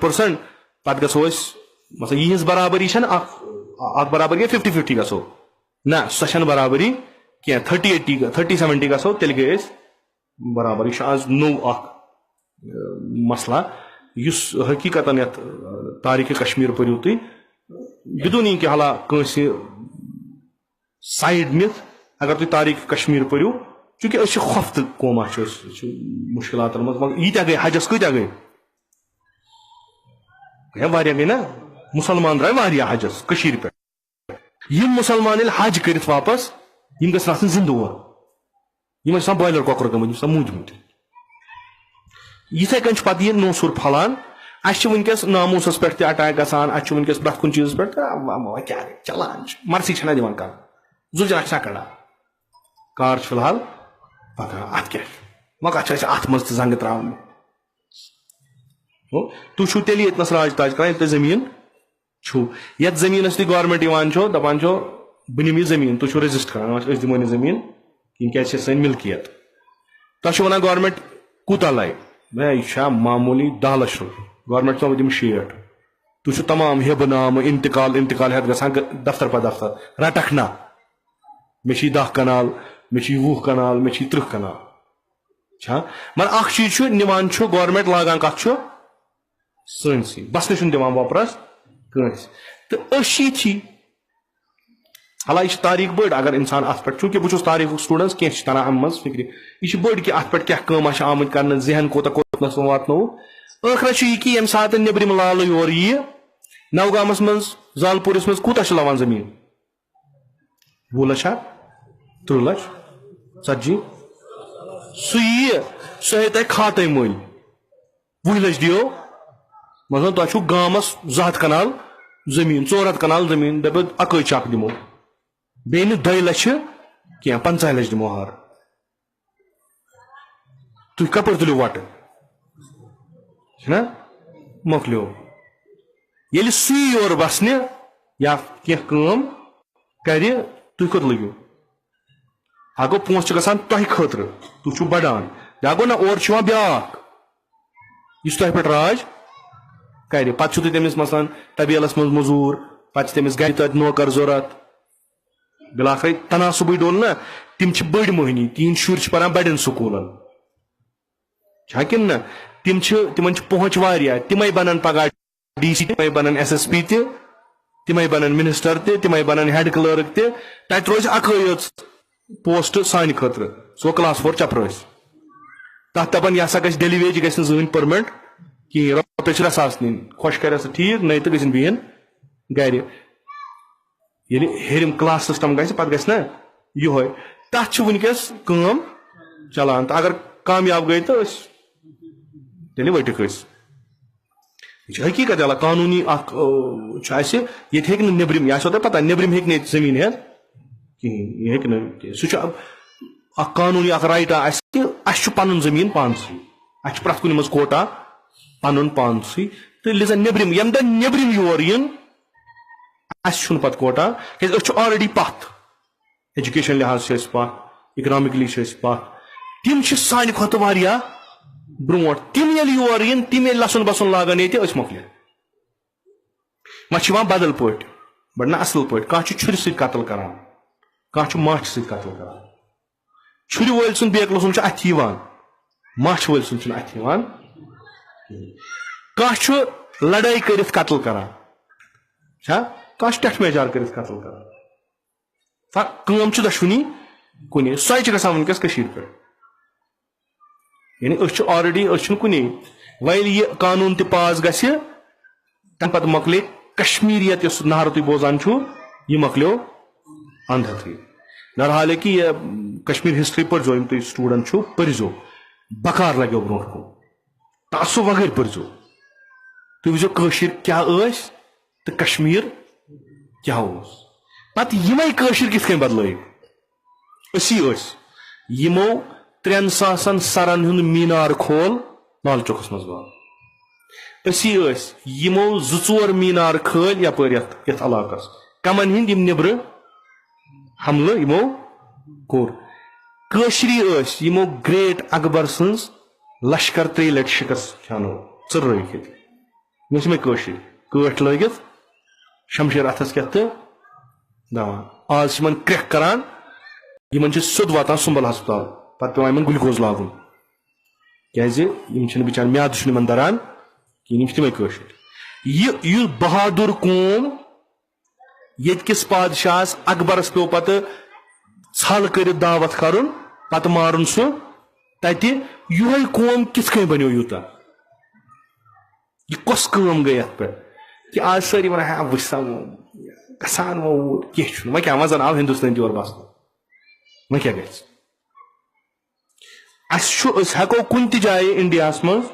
50% پتہ گژھو مثلا یہ برابری اخ برابری 50-50 گژھو نہ سۄ چھنہٕ برابری کینٛہہ 30-70 گژھو تیٚلہِ گٔے أسۍ برابر. یہ آز نو اخ مسئلہ اس حقیقتاً یت تاریخ کشمیر پٔرِو تُہۍ بدون کہ حالہ کٲنٛسہِ سایڈ نِتھ اگر تُہۍ تاریخ کشمیر پٔرِو چونکہ أسۍ چھِ خۄفتہٕ قوما چھِ أسۍ مشکلاتن منٛز مگر ییٖتیاہ گٔے حجس کۭتیاہ گٔے واریاہ گٔے نا مسلمان درٛاے واریاہ حجس کٔشیٖرِ پٮ۪ٹھ یِم مسلمان ییٚلہِ حج کٔرِتھ واپس یِم گژھن آسٕنۍ زِندٕ اور یِم ٲسۍ آسان بایلر کۄکُر گٔمٕتۍ یِم چھِ آسان موٗدمٕتۍ یِتھے کٔنۍ چھُ پتہٕ یہِ نوٚو سُر پھلان اَسہِ چھِ وٕنکیٚس ناموٗسس پٮ۪ٹھ تہِ اٹیک گژھان اَسہِ چھُ وٕنکیٚس پرٛٮ۪تھ کُنہِ چیٖزس پٮ۪ٹھ کیٛاہ چلان چھُ مرثی چھنہ دِوان کرنہٕ زُلجنا چھنہ کڑان کار چھُ فِلحال پکان اتھ کیٛاہ چھُ مگر چھِ اَسہِ اتھ منٛز تہِ زنگہٕ تراونہِ تُہۍ چھُو تیٚلہِ ییٚتنس راج تاج کران ییٚلہِ تۄہہِ زٔمیٖن چھُو یتھ زٔمیٖنس تُہۍ گورمینٹ یِوان چھو دپان چھو بہٕ نِمہٕ یہِ زٔمیٖن تُہۍ چھُو رجسٹر کران أسۍ دِمو نہٕ زٔمیٖن کیٛازِ یہِ چھِ سٲنۍ ملکیت تۄہہِ چھُو ونان گورمینٹ کوٗتاہ لایہِ یہِ چھا معموٗلی 10 لچھ رۄپیہِ گورمینٹ چھُ بہٕ دِمہٕ 60 تُہۍ چھُو تمام ہیبہٕ نامہٕ انتقال ہٮ۪تھ گژھان دفتر پتہٕ دفتر رٹکھ نہ مےٚ چھِ 10 کنال مےٚ چھِ 20 کنال مےٚ چھِ 30 کنال چھا مگر اکھ چیٖز چھُ نِوان چھُ گورمینٹ لاگان کتھ چھُ سٲنسٕے بسنہٕ چھُنہٕ دِوان وۄپرس کٲنٛسہِ تہٕ أسۍ چھِ یِتھی حالانکہ یہ تاریخ بٔڑ اگر انسان ات پہ چونکہ بہٕ چھُس تاریخُک سٹوڈنٹ کینٛہہ چھِ تران امہِ منٛز فکرِ یہ چھُ بٔڑ کہِ ات پٮ۪ٹھ کیٛاہ کٲم چھِ آمٕتۍ کرنہٕ ذہن کوٚتنس واتنووُکھ ٲخرت چھُ یہِ کہِ ییٚمہِ ساتہٕ نیبرِم لالہٕ یور ییہِ نوگامس منٛز زالپوٗرِس منٛز کوٗتاہ چھُ لوان زٔمیٖن 20 لچھ 30 لچھ 40 سُہ ییہِ سُہ ہیٚیہِ تۄہہِ کھاتَے مٔلۍ 20 لچھ دِیو مطلب تۄہہِ چھُو گامس 200 کنال زٔمیٖن 400 کنال زٔمیٖن دپیو اکٲے چک دِمو بیٚیہِ نہٕ 2 لچھ کینٛہہ 50 لچھ دِمو ہار تُہۍ کپٲرۍ تُلِو وٹہٕ چھُنہ مۄکلیو ییٚلہِ سُے یور بسنہِ یا کینٛہہ کٲم کرِ تُہۍ کوٚت لٔگِو اکھ گوٚو پونٛسہٕ چھِ گژھان تۄہہِ خٲطرٕ تُہۍ چھِو بڑان بیٛاکھ گوٚو نہ اورٕ چھُ یِوان بیٛاکھ یُس تۄہہِ پٮ۪ٹھ راج کرِ پتہٕ چھُو تُہۍ تٔمِس مثلاً طبیلس منٛز موٚزوٗر پتہٕ چھِ تٔمِس گرِ تتہِ نوکر ضوٚرتھ بِلاخرے تناسُبٕے ڈوٚل نہ تِم چھِ بٔڑۍ مٔہنی تِہنٛدۍ شُرۍ چھِ پران بڑٮ۪ن سکوٗلن چھا کِنہٕ نہ تِمن چھِ پہنچ واریاہ تِمے بنن پگاہ ڈی سی تِمے بنن SSP تہِ تِمے بنن منسٹر تہِ تِمے بنن ہیڈ کلرک تہِ تتہِ روزِ اکٲے یٲژ پوسٹ سانہِ خٲطرٕ سُہ گوٚو کلاس 4 چپرٲسۍ تتھ دپان یہِ ہسا گژھِ ڈیلی ویج گژھِ نہٕ زٕہٕنۍ پٔرمنٹ کِہیٖنۍ رۄپیہِ 6 ساس نِنۍ خۄش کرِ سُہ ٹھیٖک نٔے تہٕ گژھن بِہِنۍ گرِ ییٚلہِ ہیٚرِم کلاس سسٹم گژھِ پتہٕ گژھِ نہ یِہوے تتھ چھِ وٕنکیٚس کٲم چلان تہٕ اگر کامیاب گٔے تہٕ أسۍ تیٚلہِ ؤٹِکھ أسۍ یہ چھِ حقیٖقت علا قانوٗنی اکھ چھُ اَسہِ ییٚتہِ ہیٚکہِ نہٕ نیبرِم یہِ آسیو تۄہہِ پتہ نیبرِم ہیٚکہِ نہٕ ییٚتہِ زٔمیٖن ہٮ۪تھ کِہیٖنۍ یہِ ہیٚکہِ نہٕ سُہ چھُ اکھ قانوٗنی اکھ رایٹا اَسہِ کہِ اَسہِ چھُ پنُن زٔمیٖن پانسٕے اَسہِ چھُ پرٛٮ۪تھ کُنہِ منٛز کوٹا پنُن پانسٕے تہٕ لِزا نیبرِم ییٚمہِ دۄہ نیبرِم یور یِن اَسہِ چھُنہٕ پتہٕ کوٹا کیٛازِ أسۍ چھِ آلریڈی پتھ ایجوکیشن لحاظ چھِ أسۍ پتھ اِکنامِکلی چھِ أسۍ پتھ تِم چھِ سانہِ کھۄتہٕ واریاہ برونٛٹھ تِم ییٚلہِ یور یِن تِم ییٚلہِ لسُن بسُن لاگان ییٚتہِ أسۍ مۄکلے وۄنۍ چھِ یِوان بدل پٲٹھۍ بڑٕ نہ اصل پٲٹھۍ کانٛہہ چھُ چھُرِ سۭتۍ قتل کران کانٛہہ چھُ ماچھِ سۭتۍ قتل کران چھُرِ وٲلۍ سُنٛد بیکلہٕ سُنٛد چھُ اَتھِ یِوان ماچھِ وٲلۍ سُنٛد چھُنہٕ اَتھِ یِوان کانٛہہ چھُ لڑٲے کٔرِتھ قتل کران چھا کانٛہہ چھُ ٹٮ۪ٹھ میجار کٔرِتھ قتل کران کٲم چھِ دۄشوٕنی کُنی سۄے چھِ گژھان وٕنکیٚس کٔشیٖرِ پٮ۪ٹھ یعنی أسۍ چھِ آلریڈی أسۍ چھِنہٕ کُنی وۄنۍ ییٚلہِ یہِ قانوٗن تہِ پاس گژھِ تمہِ پتہٕ مۄکلے کشمیٖریت یۄس نہرٕ تُہۍ بوزان چھُو یہِ مۄکلیو انٛد ہٮ۪تھٕے نرحالے کہِ یہِ کشمیٖر ہسٹری پٔرزیو یِم تُہۍ سٹوٗڈنٹ چھُو پٔرزیو بکار لگیو برونٛٹھ کُن تعصُب وغٲر پٔرزیو تُہۍ وٕچھزیو کٲشِر کیٛاہ ٲسۍ تہٕ کشمیٖر کیٛاہ اوس پتہٕ یِمے کٲشِر کِتھ کٔنۍ بدلٲیِکھ أسی ٲسۍ یِمو 3,000 سرن ہُنٛد میٖنار کھول لال چوکس منٛز گوٚو أسی ٲسۍ یِمو 2-4 میٖنار کھٲلۍ یپٲرۍ یتھ علاقس کمن ہٕنٛدۍ یِم نیبرٕ حملہٕ یِمو کوٚر کٲشری ٲسۍ یِمو گریٹ اکبر سٕنٛز لشکر 3 لٹہِ شکست کھیانو ژٔررٲیِکھ ییٚتہِ میں کٲشِر کٲٹھ لٲگِتھ شمشیر اتھس کیٛاہ تہٕ دوا آز چھِ یِمن کرٛٮ۪کھ کران یِمن چھِ سیوٚد واتان سُمبل ہسپتال پتہٕ پیوان یِمن گلوکوز لاگُن کیٛازِ یِم چھِنہٕ بِچار میادٕ چھُنہٕ یِمن دران کِہیٖنۍ یِم چھِ تِمے کٲشِر یہِ بہادُر قوم ییٚتہِ کِس پادشاہس اکبرس پیوٚو پتہٕ ژھل کٔرِتھ دعوت کرُن پتہٕ مارُن سُہ تتہِ یِہوے قوم کِتھ کٔنۍ بنیو یوٗتاہ یہ کۄس کٲم گٔے یتھ پٮ۪ٹھ کہ آز سٲری ونان ہا وٕچھ سا گژھان اوٗرۍ کینٛہہ چھُنہٕ وۄنۍ کیٛاہ وۄنۍ زن آو ہندوستان تور بسنہٕ وۄنۍ کیٛاہ گژھِ اسہِ چھُ أسۍ ہٮ۪کو کُنہِ تہِ جایہِ انڈیاہس منٛز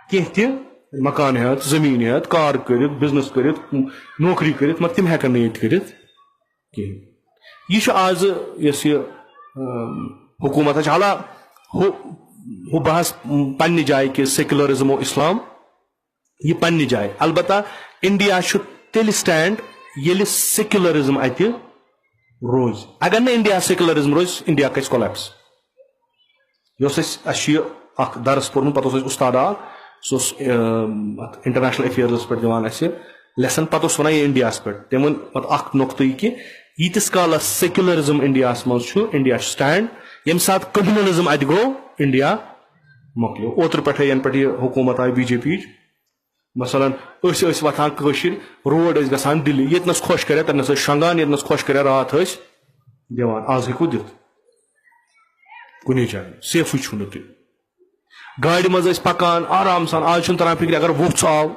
کینٛہہ تہِ مکان ہٮ۪تھ زٔمیٖن ہٮ۪تھ کار کٔرِتھ بزنس کٔرِتھ نوکری کٔرِتھ مگر تِم ہٮ۪کن نہٕ ییٚتہِ کٔرِتھ کِہیٖنۍ یہ چھُ آز یۄس یہِ حکوٗمت چھِ حالانکہِ ہُہ بحث پننہِ جایہِ کہِ سیکولرزم و اسلام یہ پننہِ جایہِ البتہ انڈیا چھُ تیٚلہِ سٹینڈ ییٚلہِ سیکولرزم اتہِ روزِ اگر نہٕ انڈیا سیکولرزم روزِ انڈیا گژھِ کولیپس یۄس اَسہِ چھُ یہِ اکھ درس پوٚرمُت پتہٕ اوس اَسہِ اُستاد اکھ سُہ اوس انٹرنیشنل افیئرزس پٮ۪ٹھ دِوان اَسہِ لیسن پتہٕ اوس ونان یہِ انڈیاہس پٮ۪ٹھ تٔمۍ ووٚن پتہٕ اکھ نۄقطہٕ یہِ کہِ ییٖتِس کالس سیکولرزم انڈیاہس منٛز چھُ انڈیا چھُ سٹینڈ ییٚمہِ ساتہٕ کمونلزم اتہِ گوٚو انڈیا مۄکلیو اوترٕ پٮ۪ٹھے ینہٕ پٮ۪ٹھ یہِ حکوٗمت آیہِ بی جے پی یِچ مثلاً أسۍ ٲسۍ وۄتھان کٲشِر روڈ ٲسۍ گژھان دِلہِ ییٚتنس خۄش کریا تتنس ٲسۍ شۄنگان ییٚتنس خۄش کریا راتھ ٲسۍ دِوان آز ہیٚکو دِتھ کُنی جایہِ سیفٕے چھُنہٕ تہِ گاڑِ منٛز ٲسۍ پکان آرام سان آز چھُنہٕ تران فِکرِ اگر ووٚژھ آو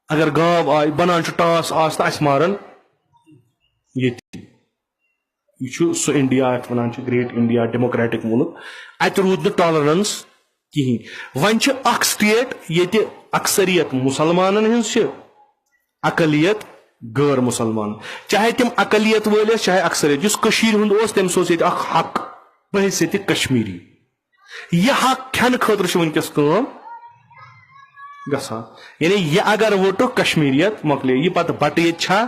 اگر گاو آیہِ بنان چھُ ٹاس آس تہٕ اَسہِ مارن ییٚتہِ یہ چھُ سُہ انڈیا یتھ ونان چھِ گریٹ انڈیا ڈیموکریٹک مُلک اتہِ روٗد نہٕ ٹالرنس کِہیٖنۍ وۄنۍ چھِ اکھ سٹیٹ ییٚتہِ اکثریت مسلمانن ہٕنٛز چھِ اقلیت غٲر مسلمان چاہے تِم اقلیت وٲلۍ ٲسۍ چاہے اکثریت یُس کٔشیٖرِ ہُنٛد اوس تٔمِس اوس ییٚتہِ اکھ حق بحیثیتہِ کشمیٖری یہِ حق کھٮ۪نہٕ خٲطرٕ چھِ وٕنکیٚس کٲم گژھان یعنی یہِ اگر ووٚٹُکھ کشمیٖریت مۄکلے یہِ پتہٕ بٹہٕ ییٚتہِ چھا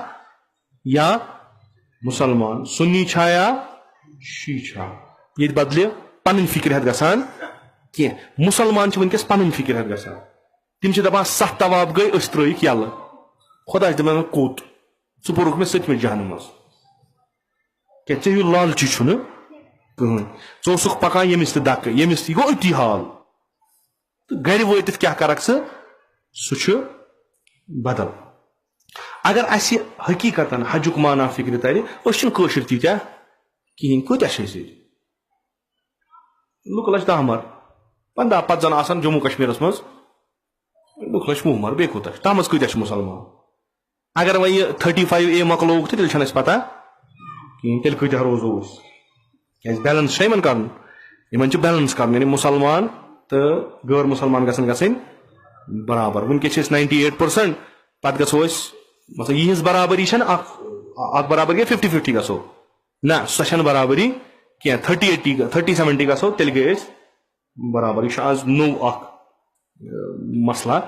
یا مسلمان سُنی چھا یا شی چھا ییٚتہِ بدلہِ پنٕنۍ فِکر ہٮ۪تھ گژھان کینٛہہ مُسلمان چھِ وٕنکیٚس پنٕنۍ فِکر ہٮ۪تھ گژھان تِم چھِ دپان 7 طواف گٔے أسۍ ترٲیِکھ یلہٕ خۄدا چھِ دپان کوٚت ژٕ پوٚرُکھ مےٚ 7مہِ جہنم منٛز کیٛاہ ژےٚ ہیوٗ لالچی چھُنہٕ کٕہٕنۍ ژٕ اوسُکھ پکان ییٚمِس تہِ دکہٕ ییٚمِس تہِ گوٚو أتی حال تہٕ گرِ وٲتِتھ کیٛاہ کرکھ ژٕ سُہ چھُ بدل اگر اسہِ حقیٖقتن حجُک معنا فِکرِ ترِ أسۍ چھِنہٕ کٲشِر تیٖتیاہ کِہیٖنۍ کۭتیاہ چھِ أسۍ ییٚتہِ لُکھ لچھ 10 مر 15 پتہٕ زن آسان جموں کشمیٖرس منٛز لُکھ لچھ 20 مر بیٚیہِ کوٗتاہ چھُ تتھ منٛز کۭتیاہ چھِ مُسلمان اگر وۄنۍ یہِ 35A مۄکلووُکھ تہٕ تیٚلہِ چھنہٕ اَسہِ پتہ کِہیٖنۍ تیٚلہِ کۭتیاہ روزو أسۍ کیٛازِ بیلنس چھُ یِمن کرُن یِمن چھُ بیلنس کرُن یعنی مُسلمان تہٕ غٲر مُسلمان گژھن گژھٕنۍ برابر وٕنکیٚس چھِ أسۍ 98% پتہٕ گژھو أسۍ مطلب یِہنٛز برابری چھنہٕ اکھ برابری 50-50 گژھو نہ سۄ چھنہٕ برابری کینٛہہ 30-70 گژھو تیٚلہِ گٔے أسۍ برابر یہِ چھُ آز نوٚو اکھ مسلہ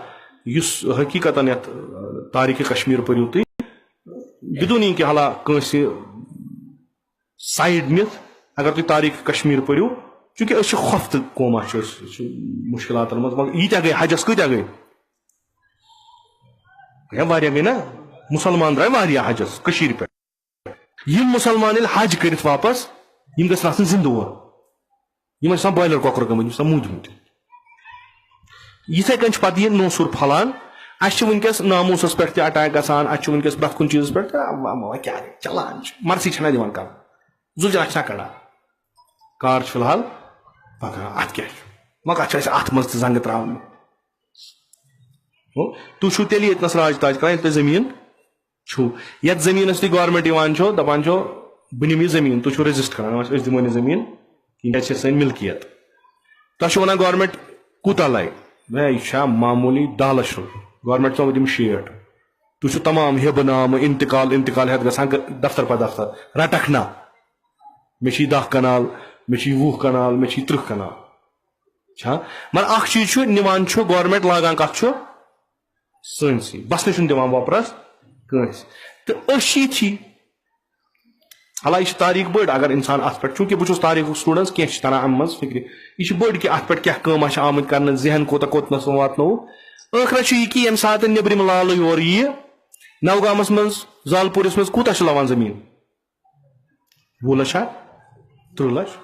یُس حقیٖقتن یتھ تاریٖخِ کشمیٖر پٔرِو تُہۍ بدوٗنی کہِ حالہ کٲنٛسہِ سایڈ نِتھ اگر تُہۍ تاریٖخ کشمیٖر پٔرِو چوٗنٛکہِ أسۍ چھِ خۄفتہٕ قوما چھِ أسۍ مُشکلاتن منٛز مگر ییٖتیاہ گٔے حجس کۭتیاہ گٔے واریاہ گٔے نا مُسلمان درٛاے واریاہ حجس کٔشیٖرِ پٮ۪ٹھ یِم مُسلمان ییٚلہِ حج کٔرِتھ واپس یِم گژھن آسٕنۍ زِندٕ اور یِم ٲسۍ آسان بویلر کۄکُر گٔمٕتۍ یِم چھِ آسان موٗدمٕتۍ یِتھے کٔنۍ چھُ پتہٕ یہِ نوسُر پھلان اسہِ چھِ وٕنکیٚس ناموٗسس پٮ۪ٹھ تہِ اٹیک گژھان اسہِ چھُ وٕنکیٚس پرٛٮ۪تھ کُنہِ چیٖزس پٮ۪ٹھ کیٛاہ چلان چھُ مرثی چھنہ دِوان کرُن زُلجنا چھنہ کڑان کار چھُ فِلحال پکان اتھ کیٛاہ چھُ مگر اتھ چھُ اسہِ اتھ منٛز تہِ زنگہٕ تراونہِ تُہۍ چھُو تیٚلہِ ییٚتنس راج تاج کران ییٚلہِ تۄہہِ زٔمیٖن چھُو یتھ زٔمیٖنس تُہۍ گورمینٹ یِوان چھو دپان چھو بہٕ نِمہٕ یہِ زٔمیٖن تُہۍ چھِو رجسٹ کران أسۍ دِمو نہٕ زٔمیٖن کیٛازِ چھِ سٲنۍ ملکیت تۄہہِ چھُو ونان گورمینٹ کوٗتاہ لگہِ یہِ چھا معموٗلی 10 لچھ رۄپیہِ گورمینٹ چھُ دِم 60 تُہۍ چھِو تمام ہیبہٕ نامہٕ انتقال ہٮ۪تھ گژھان دفتر پتہٕ دفتر رٹکھ نہ مےٚ چھِ 10 کنال مےٚ چھِ 20 کنال مےٚ چھِ 30 کنال چھا مگر اکھ چیٖز چھُ نِوان چھُ گورمینٹ لاگان کتھ چھُ سٲنسٕے بسنہٕ چھُنہٕ دِوان وۄپرس کٲنٛسہِ تہٕ أسۍ چھِ یِتھی حالانکہِ یہِ چھِ تاریٖخ بٔڑ اگر انسان اتھ پٮ۪ٹھ چوٗنٛکہِ بہٕ چھُس تاریٖخُک سٹوٗڈنٹ کینٛہہ چھِ تران امہِ منٛز فِکرِ یہِ چھِ بٔڑ کہِ اتھ پٮ۪ٹھ کیٛاہ کٲم چھِ آمٕتۍ کرنہٕ ذہن کوٚتنس واتنووُکھ ٲخرت یہ کہ یم سات نبرم لال یور یہ نوگامس مز زال پورس مز کوتاہ چھ لوان زمین 20 لچھ 3 لچھ